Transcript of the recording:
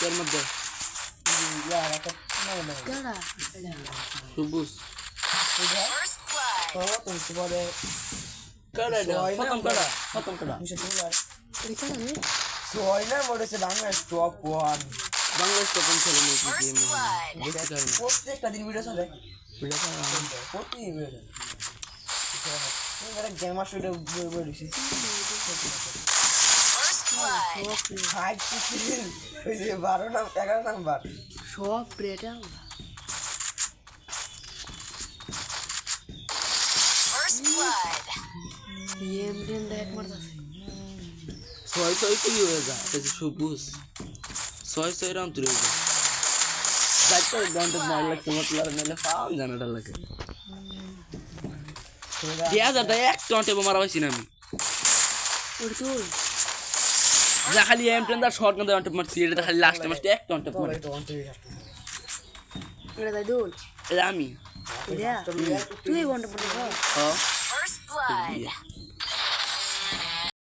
এর মধ্যে সবুজ কাড়া খতম কাড়া বাংলাদেশ টপ 1 বাংলাদেশ তো কোন ছেলে মেয়ে কি গেম প্রত্যেকটা দিন ভিডিও চলে প্রতিদিন ভিডিও চলে গেমার শুটে বলেছি 12 নাম 11 নাম্বার সব প্লেটা এমডেন দেখ মারতাছে 6 কি হয়ে যায় এটা সবুজ 6 রাউন্ড তুলে যায় যাইতে গানটা মার লাগছে মতলার মেলে ফাম জানাটা লাগে দিয়া যা এক টন্টে মারা হইছি না আমি ওর তুই যা খালি এমটেন দা শর্ট না টন্টে মারছি এটা খালি লাস্ট মারছি এক টন্টে মার এটা দাই দোল এটা আমি এটা তুই বন্ড পড়ে হ্যাঁ